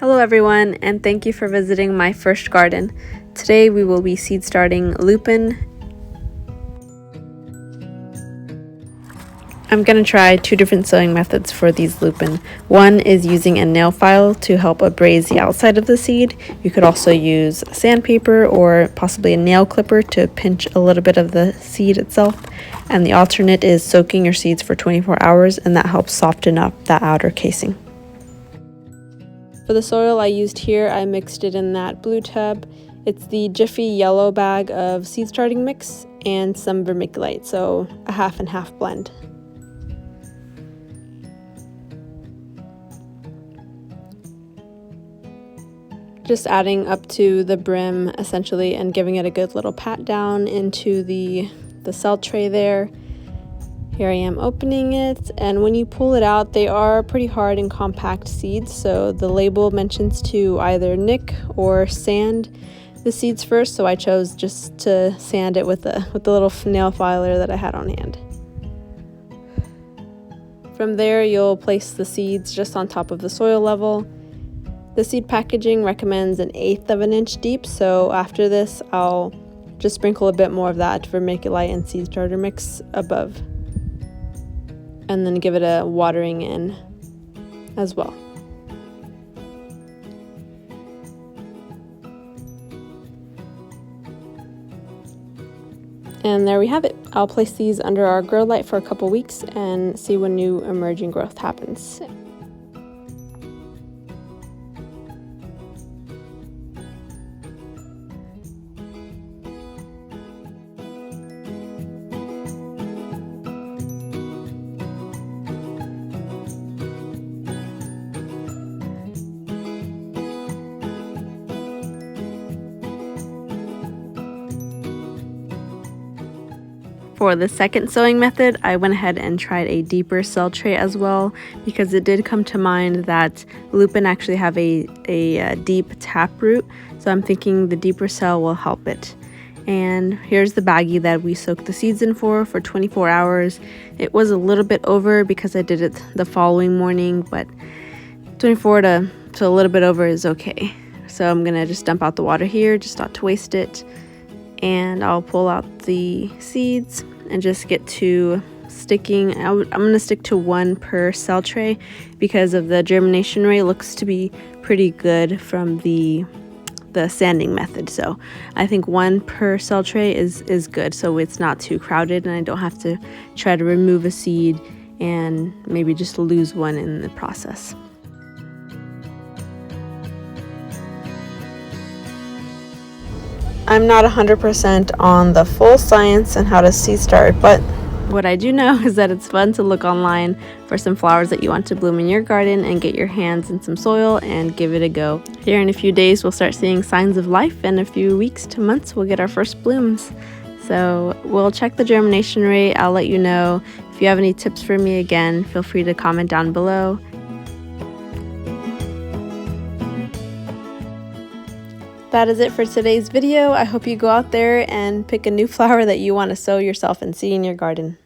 Hello everyone, and thank you for visiting my first garden. Today we will be seed starting Lupin. I'm going to try two different sowing methods for these Lupin. One is using a nail file to help abrase the outside of the seed. You could also use sandpaper or possibly a nail clipper to pinch a little bit of the seed itself. And the alternate is soaking your seeds for 24 hours, and that helps soften up that outer casing. For the soil I used here, I mixed it in that blue tub. It's the Jiffy yellow bag of seed starting mix and some vermiculite, so a half and half blend. Just adding up to the brim essentially and giving it a good little pat down into the cell tray there. Here I am opening it, and when you pull it out, they are pretty hard and compact seeds, so the label mentions to either nick or sand the seeds first, so I chose just to sand it with the little nail filer that I had on hand. From there, you'll place the seeds just on top of the soil level. The seed packaging recommends 1/8 of an inch deep, so after this, I'll just sprinkle a bit more of that vermiculite and seed starter mix above, and then give it a watering in as well. And there we have it. I'll place these under our grow light for a couple weeks and see when new emerging growth happens. For the second sowing method, I went ahead and tried a deeper cell tray as well, because it did come to mind that Lupin actually have a deep taproot, so I'm thinking the deeper cell will help it. And here's the baggie that we soaked the seeds in for 24 hours. It was a little bit over because I did it the following morning, but 24 to a little bit over is okay. So I'm gonna just dump out the water here, just not to waste it. And I'll pull out the seeds and just get to sticking. I'm going to stick to 1 per cell tray because of the germination rate looks to be pretty good from the sanding method. So I think 1 per cell tray is good, so it's not too crowded and I don't have to try to remove a seed and maybe just lose one in the process. I'm not 100% on the full science and how to seed start, but what I do know is that it's fun to look online for some flowers that you want to bloom in your garden and get your hands in some soil and give it a go. Here in a few days we'll start seeing signs of life, and in a few weeks to months we'll get our first blooms. So we'll check the germination rate. I'll let you know. If you have any tips for me, again, feel free to comment down below. That is it for today's video. I hope you go out there and pick a new flower that you want to sow yourself and see in your garden.